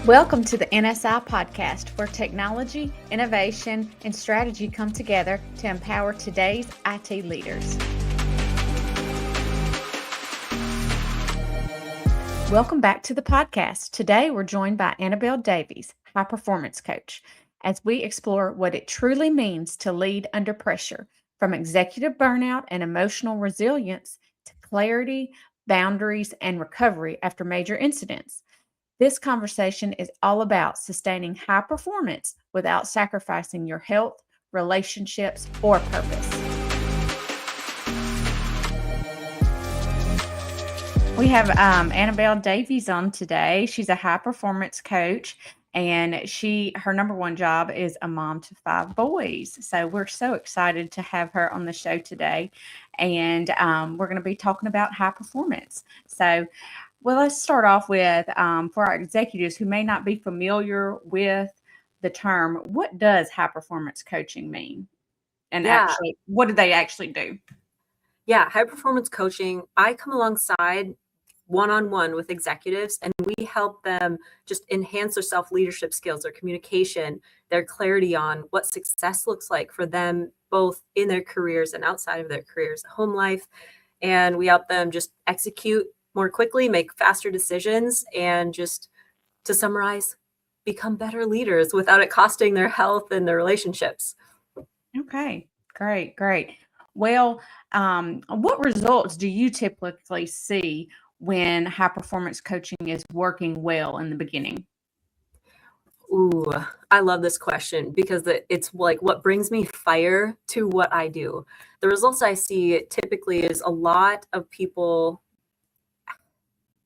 Welcome to the NSI podcast, where technology, innovation, and strategy come together to empower today's IT leaders. Welcome back to the podcast. Today, we're joined by Annebelle Davies, high performance coach, as we explore what it truly means to lead under pressure, from executive burnout and emotional resilience to clarity, boundaries, and recovery after major incidents. This conversation is all about sustaining high performance without sacrificing your health, relationships, or purpose. We have Annebelle Davies on today. She's a high performance coach, and her number one job is a mom to 5 boys. So we're so excited to have her on the show today, and we're going to be talking about high performance. So let's start off with, for our executives who may not be familiar with the term, what does high performance coaching mean? And actually, what do they actually do? Yeah, high performance coaching, I come alongside one-on-one with executives, and we help them just enhance their self-leadership skills, their communication, their clarity on what success looks like for them, both in their careers and outside of their careers, home life. And we help them just execute more quickly, make faster decisions, and just, to summarize, become better leaders without it costing their health and their relationships. Okay, great. Well, what results do you typically see when high performance coaching is working well in the beginning? Ooh, I love this question because it's like what brings me fire to what I do. The results I see typically is a lot of people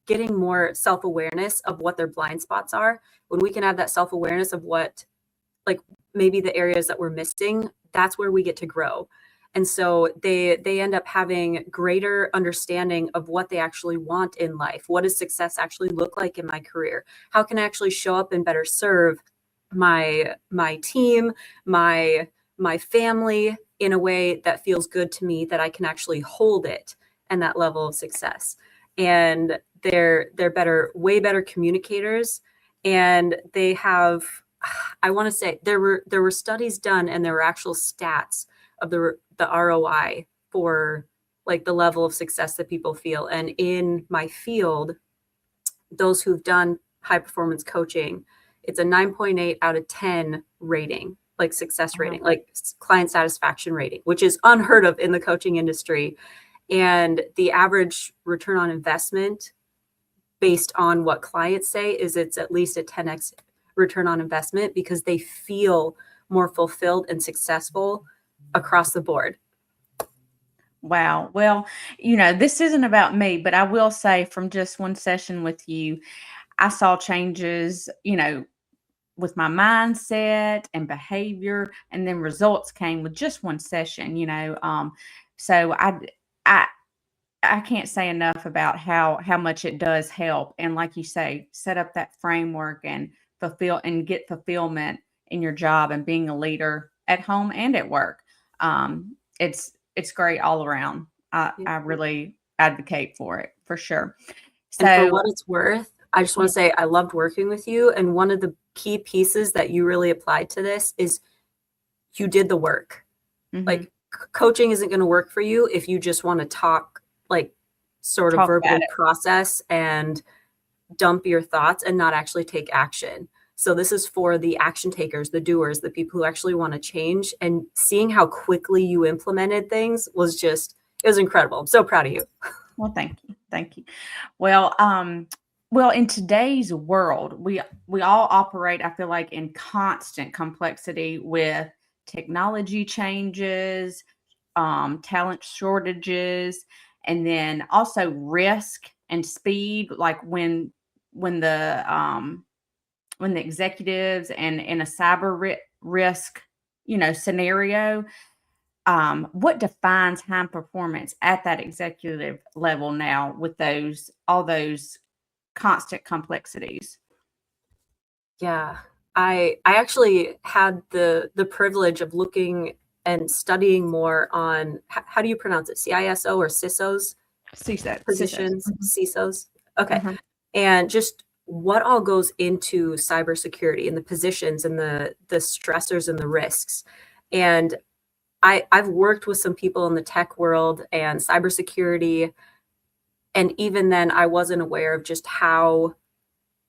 getting more self-awareness of what their blind spots are. When we can have that self-awareness of what, like, maybe the areas that we're missing, that's where we get to grow. And so they end up having greater understanding of what they actually want in life. What does success actually look like in my career? How can I actually show up and better serve my team, my family in a way that feels good to me, that I can actually hold it and that level of success? And they're way better communicators, and they have, I want to say, there were studies done, and there were actual stats of the ROI for, like, the level of success that people feel. And in my field, those who've done high performance coaching, it's a 9.8 out of 10 rating, like success rating, like client satisfaction rating, which is unheard of in the coaching industry. And the average return on investment, based on what clients say, is it's at least a 10x return on investment, because they feel more fulfilled and successful across the board. Wow. Well, this isn't about me, but I will say, from just one session with you, I saw changes, with my mindset and behavior, and then results came with just one session, so I can't say enough about how much it does help. And like you say, set up that framework and get fulfillment in your job and being a leader at home and at work. It's great all around. I really advocate for it, for sure. So, and for what it's worth, I just want to say I loved working with you. And one of the key pieces that you really applied to this is you did the work. Mm-hmm. Like, coaching isn't going to work for you if you just want to talk, like, sort of verbally process and dump your thoughts and not actually take action. So this is for the action takers, the doers, the people who actually want to change. And seeing how quickly you implemented things was it was incredible. I'm so proud of you. Well, thank you. Well, in today's world, we all operate, I feel like, in constant complexity with technology changes, talent shortages, and then also risk and speed. Like when the executives and in a cyber risk, scenario, what defines high performance at that executive level now with all those constant complexities? Yeah, I actually had the privilege of looking and studying more on, how do you pronounce it? CISO or CISOs? CISO Positions, CISOs. CISOs. Okay. Mm-hmm. And just what all goes into cybersecurity and the positions and the stressors and the risks. And I've worked with some people in the tech world and cybersecurity, and even then I wasn't aware of just how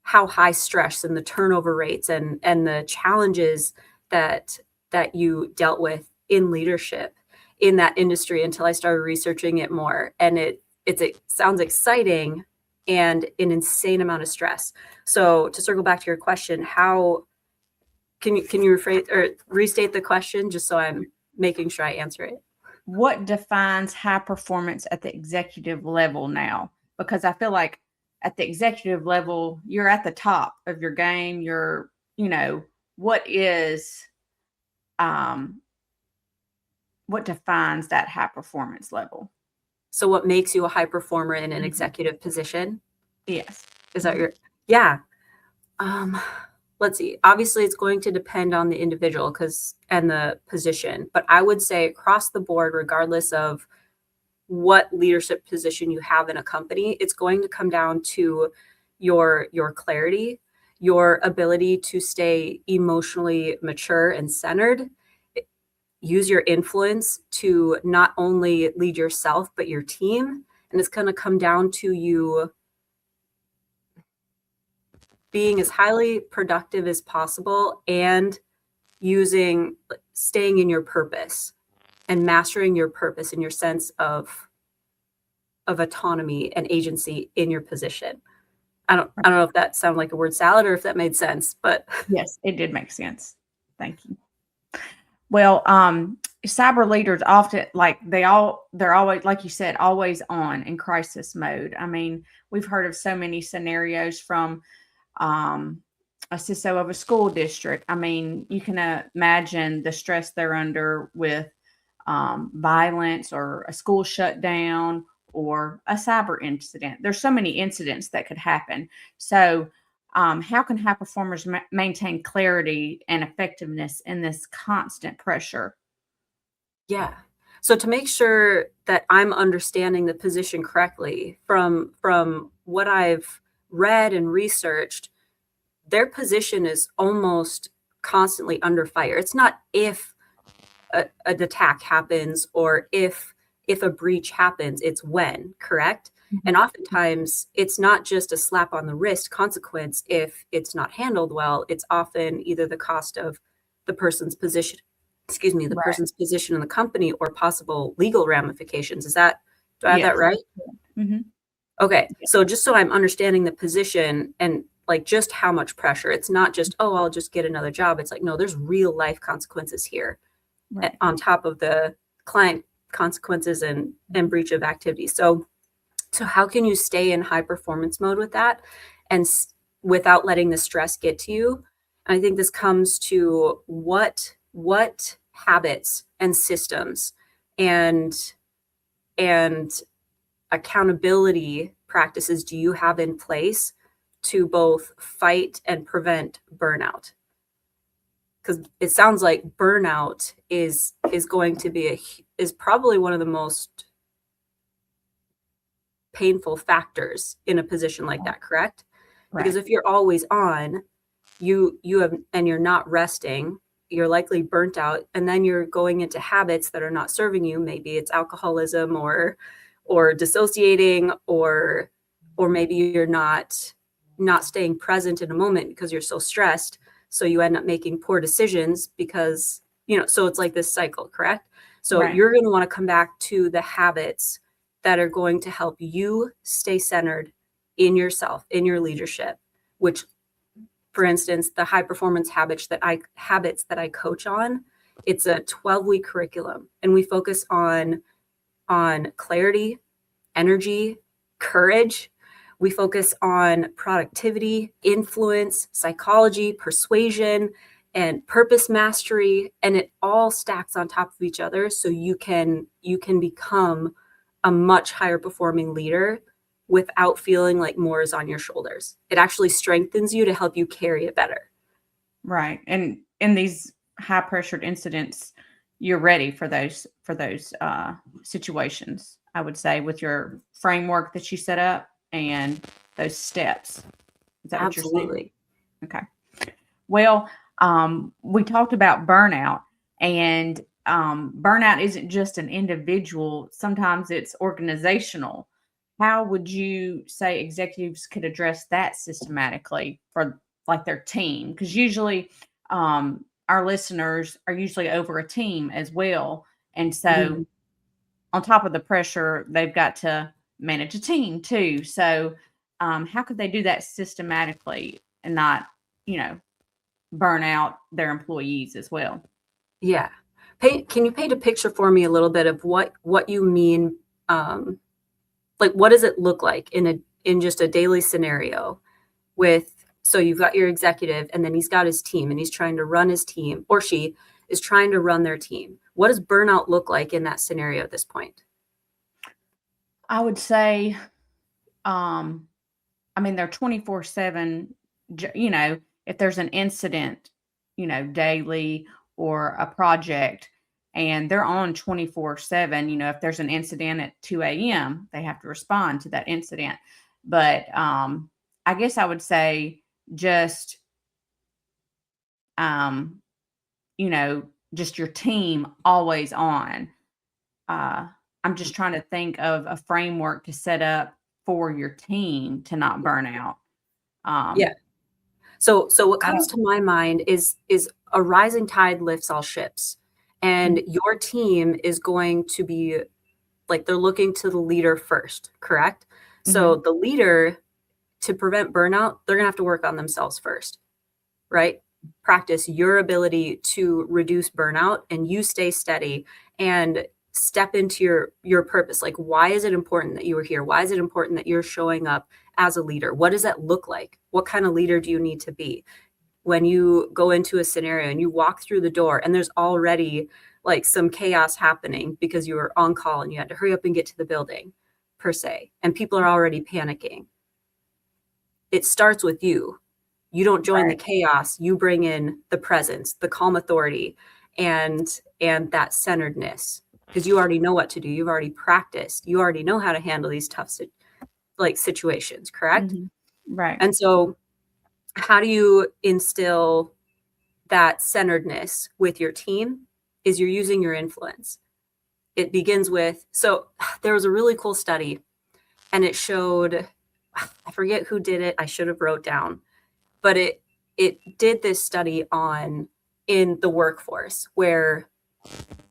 high stress and the turnover rates and the challenges that you dealt with in leadership in that industry until I started researching it more. And it sounds exciting and an insane amount of stress. So to circle back to your question, how can you rephrase or restate the question just so I'm making sure I answer it? What defines high performance at the executive level now? Because I feel like at the executive level, you're at the top of your game. You're, what defines that high performance level? So what makes you a high performer in an executive position? Yes. Is that yeah. Let's see. Obviously, it's going to depend on the individual and the position, but I would say across the board, regardless of what leadership position you have in a company, it's going to come down to your clarity, your ability to stay emotionally mature and centered, use your influence to not only lead yourself, but your team. And it's going to come down to you being as highly productive as possible and staying in your purpose and mastering your purpose and your sense of autonomy and agency in your position. I don't know if that sounded like a word salad or if that made sense, but yes, it did make sense. Thank you. Well, cyber leaders often they're always, like you said, always on in crisis mode. I mean, we've heard of so many scenarios from a CISO of a school district. I mean, you can imagine the stress they're under with violence or a school shutdown or a cyber incident. There's so many incidents that could happen. So how can high performers maintain clarity and effectiveness in this constant pressure? Yeah. So to make sure that I'm understanding the position correctly from what I've read and researched, their position is almost constantly under fire. It's not if an attack happens or if a breach happens, it's when, correct? And oftentimes it's not just a slap on the wrist consequence if it's not handled well. It's often either the cost of the person's position, the Right. person's position in the company or possible legal ramifications. Do I have that right? Mm-hmm. Okay. So just so I'm understanding the position and like just how much pressure, it's not just, oh, I'll just get another job. It's like, no, there's real life consequences here. Right. On top of the client consequences and breach of activity. So how can you stay in high performance mode with that and without letting the stress get to you? I think this comes to what habits and systems and accountability practices do you have in place to both fight and prevent burnout? Because it sounds like burnout is going to be is probably one of the most painful factors in a position like that, correct? Right. Because if you're always on, you have and you're not resting, you're likely burnt out, and then you're going into habits that are not serving you. Maybe it's alcoholism or dissociating or maybe you're not staying present in a moment because you're so stressed. So you end up making poor decisions because, so it's like this cycle, correct? So Right. you're going to want to come back to the habits that are going to help you stay centered in yourself, in your leadership, which, for instance, the high performance habits that I coach on, it's a 12-week curriculum. And we focus on clarity, energy, courage. We focus on productivity, influence, psychology, persuasion, and purpose mastery. And it all stacks on top of each other so you can become a much higher performing leader without feeling like more is on your shoulders. It actually strengthens you to help you carry it better. Right. And in these high pressured incidents, you're ready for those situations, I would say, with your framework that you set up and those steps Is that what you're saying? Absolutely. Okay. Well, we talked about burnout, and burnout isn't just an individual, sometimes it's organizational. How would you say executives could address that systematically for like their team? Because usually our listeners are usually over a team as well. And so, Mhm. on top of the pressure, they've got to manage a team too. So, how could they do that systematically and not, you know, burn out their employees as well? Yeah. Can you paint a picture for me a little bit of what you mean? Um, like, what does it look like in just a daily scenario with, so you've got your executive and then he's got his team and he's trying to run his team, or she is trying to run their team. What does burnout look like in that scenario at this point? I would say, um, I mean, they're 24/7, you know, if there's an incident, you know, daily or a project and they're on 24/7, you know, if there's an incident at 2 a.m., they have to respond to that incident. But I guess I would say just, um, you know, just your team always on. Uh, I'm just trying to think of a framework to set up for your team to not burn out. Yeah. Um, So what I comes don't to my mind is a rising tide lifts all ships. And mm, your team is going to be like, they're looking to the leader first, correct? So mhm, the leader, to prevent burnout, they're gonna have to work on themselves first, right? Practice your ability to reduce burnout and you stay steady and step into your purpose. Like, why is it important that you are here? Why is it important that you're showing up as a leader? What does that look like? What kind of leader do you need to be? When you go into a scenario and you walk through the door and there's already like some chaos happening because you were on call and you had to hurry up and get to the building, per se, and people are already panicking, it starts with you. You don't join the right, chaos, you bring in the presence, the calm authority, and that centeredness, because you already know what to do. You've already practiced. You already know how to handle these tough like situations, correct? mhm, right, And so how do you instill that centeredness with your team? Is you're using your influence. It begins with, so there was a really cool study and it showed, I forget who did it. I should have wrote down, but it did this study on in the workforce where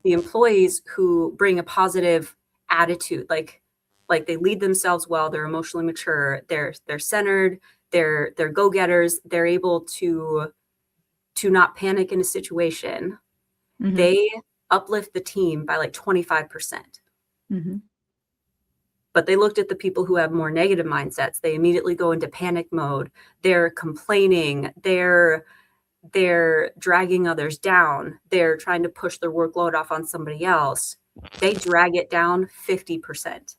the employees who bring a positive attitude, like they lead themselves well, they're emotionally mature, they're centered, they're go-getters, they're able to not panic in a situation, mhm, they uplift the team by like 25%. mhm, But they looked at the people who have more negative mindsets. They immediately go into panic mode. They're complaining. They're dragging others down. They're trying to push their workload off on somebody else. They drag it down 50%,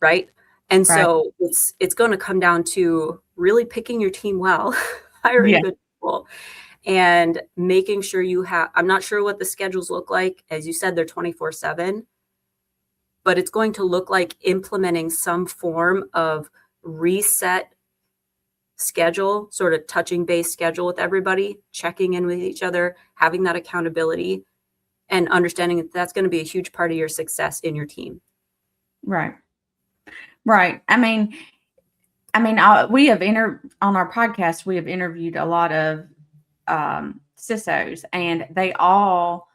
right? And right, so it's going to come down to really picking your team well, hiring yeah, good people, and making sure you have, I'm not sure what the schedules look like. As you said, they're 24/7, but it's going to look like implementing some form of reset schedule, sort of touching base schedule with everybody, checking in with each other, having that accountability, and understanding that that's going to be a huge part of your success in your team. right, right. We have on our podcast, we have interviewed a lot of CISOs, and they all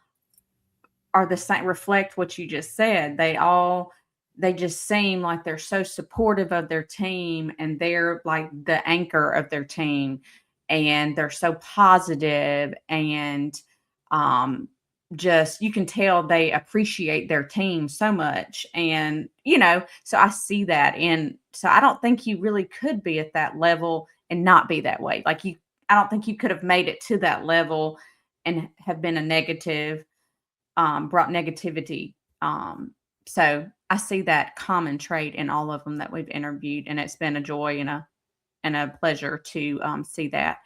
are the same, reflect what you just said. They just seem like they're so supportive of their team and they're like the anchor of their team and they're so positive and um just you can tell they appreciate their team so much. And so I see that. And so I don't think you really could be at that level and not be that way. Like you I don't think you could have made it to that level and have been a negative, brought negativity. So I see that common trait in all of them that we've interviewed, and it's been a joy and a pleasure to see that.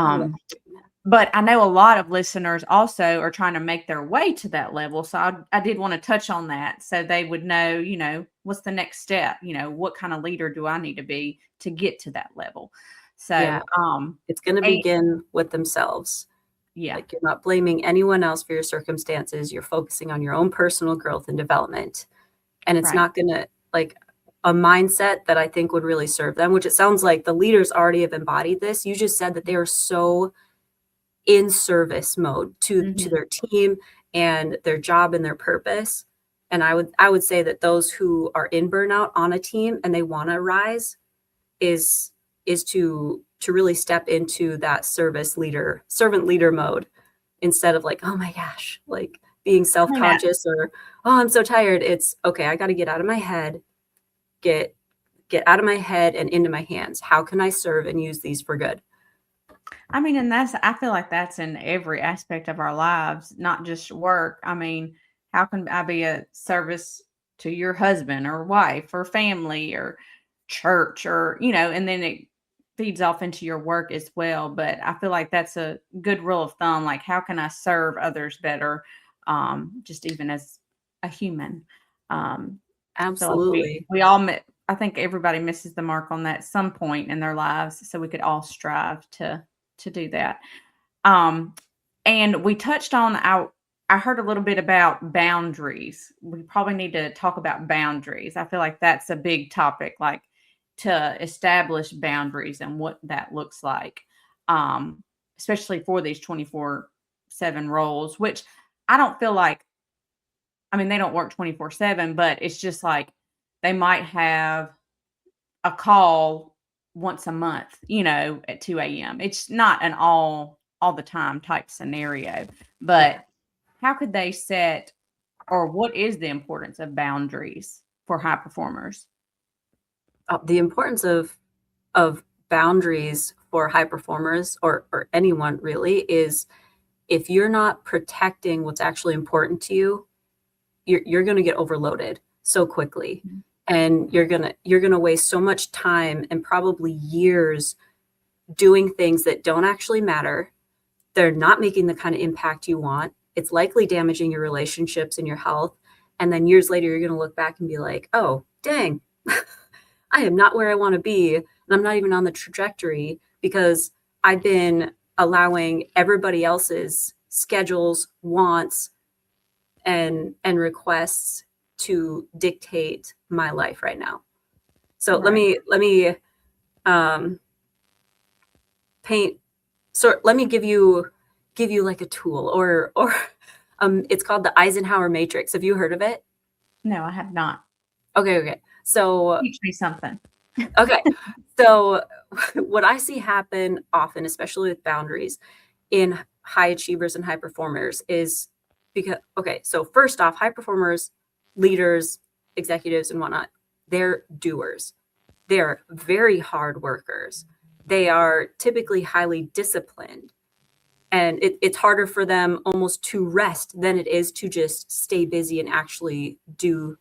I love Um, hearing that. but I know a lot of listeners also are trying to make their way to that level. So I did want to touch on that so they would know, what's the next step? What kind of leader do I need to be to get to that level? Yeah. So, It's going to and, begin with themselves. yeah, Like, you're not blaming anyone else for your circumstances. You're focusing on your own personal growth and development. And it's right. not going to, like, a mindset that I think would really serve them, which it sounds like the leaders already have embodied this. You just said that they are so in service mode to Mhm. their team and their job and their purpose. And I would say that those who are in burnout on a team and they want to rise is to really step into that servant leader mode, instead of like, oh my gosh, like being I mean, self-conscious or, oh, I'm so tired. It's okay, I got to get out of my head, get out of my head and into my hands. How can I serve and use these for good? and I feel like that's in every aspect of our lives, not just work. I mean, how can I be a service to your husband or wife or family or church or, and then it feeds off into your work as well. But I feel like that's a good rule of thumb. Like, how can I serve others better? Just even as a human. I feel like Absolutely. we all, I think everybody misses the mark on that at some point in their lives. So we could all strive to do that. Um, and we touched on I heard a little bit about boundaries. We probably need to talk about boundaries. I feel like that's a big topic, like to establish boundaries and what that looks like. Especially for these 24/7 roles, which I don't feel like, they don't work 24/7, but it's just like they might have a call once a month, at 2 a.m. It's not an all the time type scenario, Yeah. but how could they set, or what is the importance of boundaries for high performers? The importance of boundaries for high performers, or anyone really, is if you're not protecting what's actually important to you, you're going to get overloaded so quickly, Mhm. and you're going to waste so much time and probably years doing things that don't actually matter. They're not making the kind of impact you want. It's likely damaging your relationships and your health. And then years later, you're going to look back and be like, oh, dang, I am not where I want to be. And I'm not even on the trajectory because I've been allowing everybody else's schedules, wants, and requests to dictate my life right now. So Right. let me um, paint. So let me give you like a tool, or it's called the Eisenhower matrix. Have you heard of it? No, I have not. Okay. So Teach me something. okay. So what I see happen often, especially with boundaries in high achievers and high performers, is because, okay, so first off, high performers, leaders, executives, and whatnot, they're doers. They're very hard workers. They are typically highly disciplined. And it's harder for them almost to rest than it is to just stay busy and actually do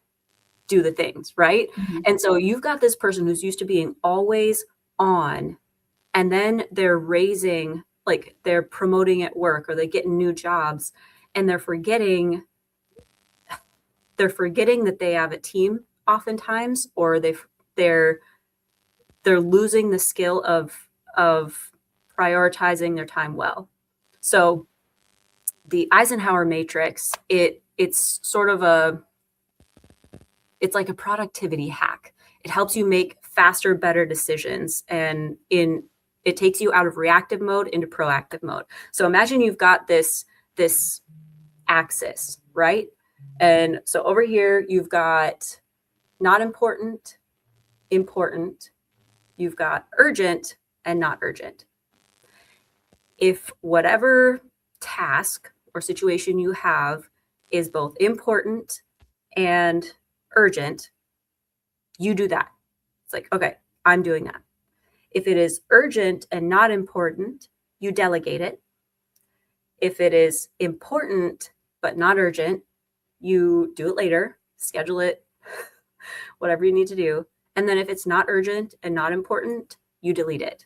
the things, right? Mhm. And so you've got this person who's used to being always on, and then they're promoting at work, or they get new jobs, and they're forgetting that they have a team oftentimes, or they're losing the skill of prioritizing their time well. So the Eisenhower matrix, it's like a productivity hack. It helps you make faster, better decisions, and it takes you out of reactive mode into proactive mode. So imagine you've got this axis, right? And so over here you've got not important, important, you've got urgent, and not urgent. If whatever task or situation you have is both important and urgent, you do that. It's like, okay, I'm doing that. If it is urgent and not important, you delegate it. If it is important but not urgent, you do it later, schedule it, whatever you need to do. And then if it's not urgent and not important, you delete it.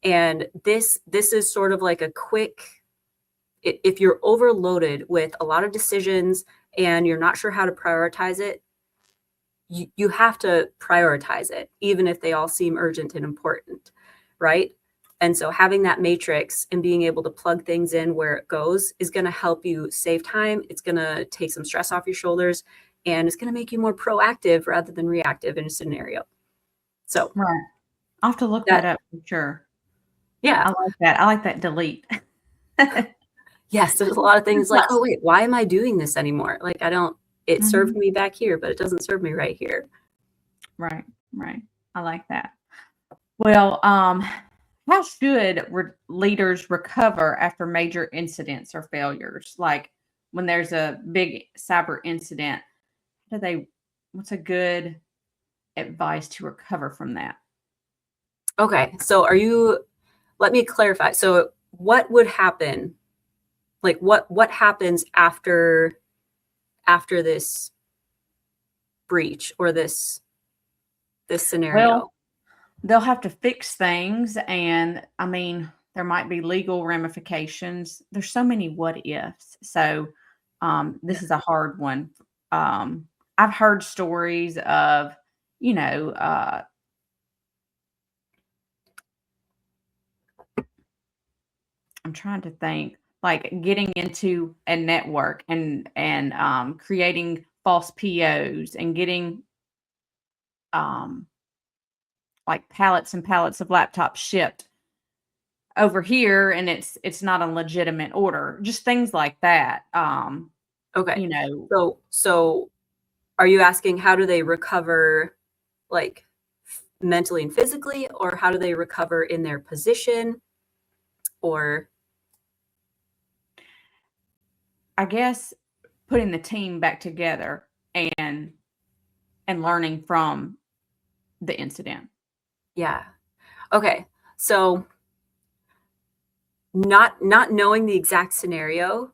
And this is sort of like a quick, if you're overloaded with a lot of decisions and you're not sure how to prioritize it, you have to prioritize it, even if they all seem urgent and important, right? And so having that matrix and being able to plug things in where it goes is going to help you save time. It's going to take some stress off your shoulders, and it's going to make you more proactive rather than reactive in a scenario. So Right. I'll have to look that up for sure. Yeah. I like that. I like that delete. Yes, there's a lot of things like, oh wait, why am I doing this anymore? Like it served me back here, but it doesn't serve me right here. Right. I like that. Well, how should leaders recover after major incidents or failures? Like when there's a big cyber incident, what's a good advice to recover from that? Okay, so let me clarify. So what would happen? Like what happens after this breach or this scenario? Well, they'll have to fix things, and I mean, there might be legal ramifications. There's so many what ifs. So this is a hard one. I've heard stories of, you know, I'm trying to think, like getting into a network and creating false POs and getting like pallets and pallets of laptops shipped over here, and it's not a legitimate order. Just things like that. Okay. You know. So are you asking how do they recover, like mentally and physically, or how do they recover in their position? Or I guess putting the team back together and learning from the incident. Yeah. Okay. So not knowing the exact scenario,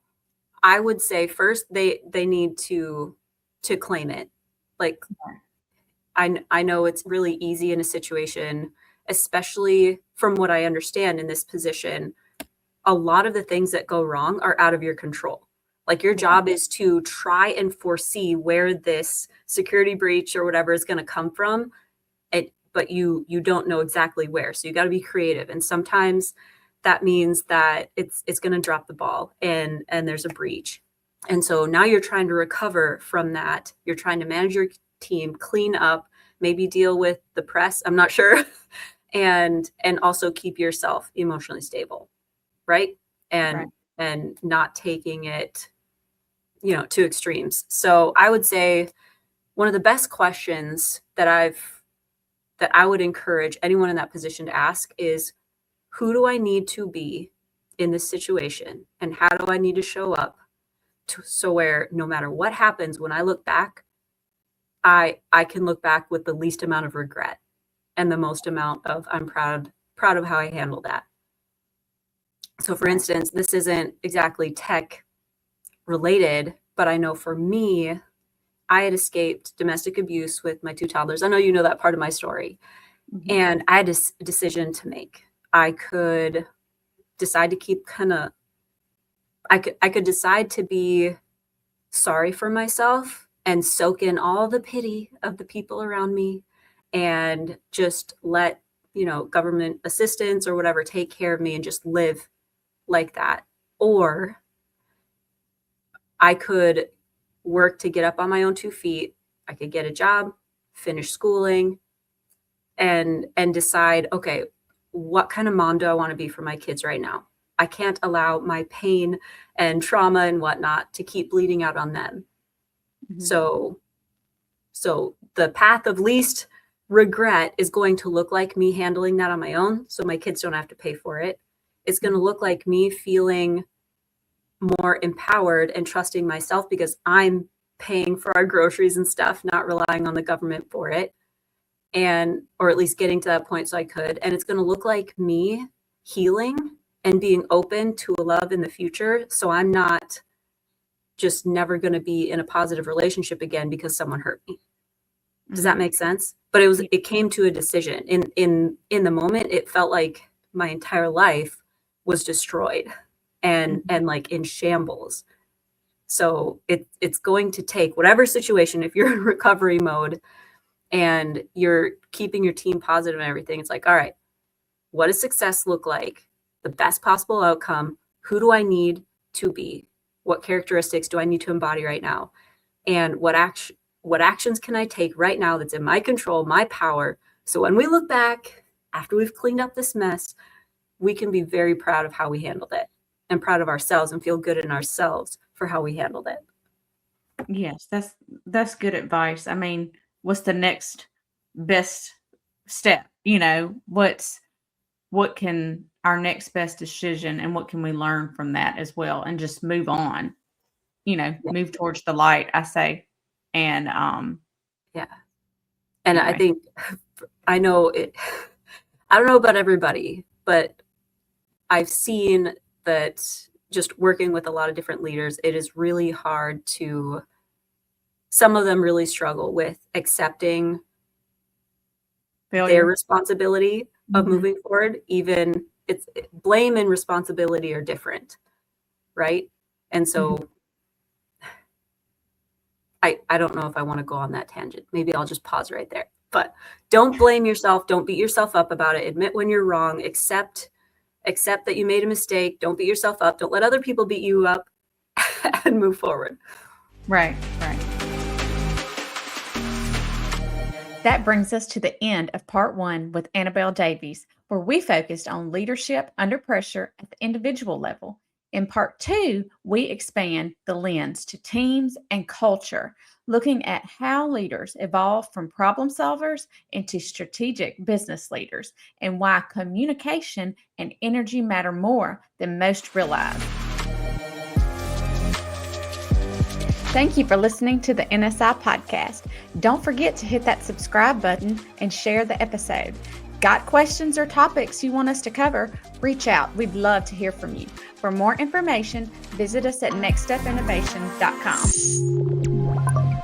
I would say first they need to claim it. Like I know it's really easy in a situation, especially from what I understand in this position, a lot of the things that go wrong are out of your control. Like your job is to try and foresee where this security breach or whatever is going to come from, but you don't know exactly where. So you got to be creative. And sometimes that means that it's going to drop the ball and there's a breach. And so now you're trying to recover from that. You're trying to manage your team, clean up, maybe deal with the press. I'm not sure. and also keep yourself emotionally stable. Right. And not taking it, to extremes. So I would say one of the best questions that I would encourage anyone in that position to ask is, who do I need to be in this situation? And how do I need to show up so where no matter what happens, when I look back, I can look back with the least amount of regret and the most amount of I'm proud of how I handled that. So for instance, this isn't exactly tech related, but I know for me, I had escaped domestic abuse with my 2 toddlers. I know you know that part of my story. Mm-hmm. And I had a decision to make. I could decide to keep I could decide to be sorry for myself and soak in all the pity of the people around me and just let, government assistance or whatever take care of me and just live like that. Or I could work to get up on my own 2 feet. I could get a job, finish schooling, and decide, okay, what kind of mom do I want to be for my kids right now? I can't allow my pain and trauma and whatnot to keep bleeding out on them. Mm-hmm. So the path of least regret is going to look like me handling that on my own, so my kids don't have to pay for it. It's going to look like me feeling more empowered and trusting myself because I'm paying for our groceries and stuff, not relying on the government for it, or at least getting to that point so I could. And it's going to look like me healing and being open to a love in the future, so I'm not just never going to be in a positive relationship again because someone hurt me. Does that make sense? But it came to a decision. In the moment, it felt like my entire life was destroyed and like in shambles. So it's going to take whatever situation, if you're in recovery mode and you're keeping your team positive and everything, it's like, all right, what does success look like? The best possible outcome. Who do I need to be? What characteristics do I need to embody right now? And what actions can I take right now that's in my control, my power? So when we look back after we've cleaned up this mess, we can be very proud of how we handled it and proud of ourselves and feel good in ourselves for how we handled it. Yes, that's good advice. I mean, what's the next best step? What can our next best decision and what can we learn from that as well and just move on, move towards the light, I say. And yeah. And anyway. I think I don't know about everybody, but I've seen that just working with a lot of different leaders, it is really hard to, some of them really struggle with accepting their responsibility of moving forward. Even it's blame and responsibility are different, right? And so I don't know if I want to go on that tangent. Maybe I'll just pause right there. But don't blame yourself. Don't beat yourself up about it. Admit when you're wrong. Accept that you made a mistake. Don't beat yourself up. Don't let other people beat you up and move forward. Right. That brings us to the end of part 1 with Annebelle Davies, where we focused on leadership under pressure at the individual level. In part 2, we expand the lens to teams and culture, looking at how leaders evolve from problem solvers into strategic business leaders and why communication and energy matter more than most realize. Thank you for listening to the NSI podcast. Don't forget to hit that subscribe button and share the episode. Got questions or topics you want us to cover? Reach out. We'd love to hear from you. For more information, visit us at nextstepinnovation.com.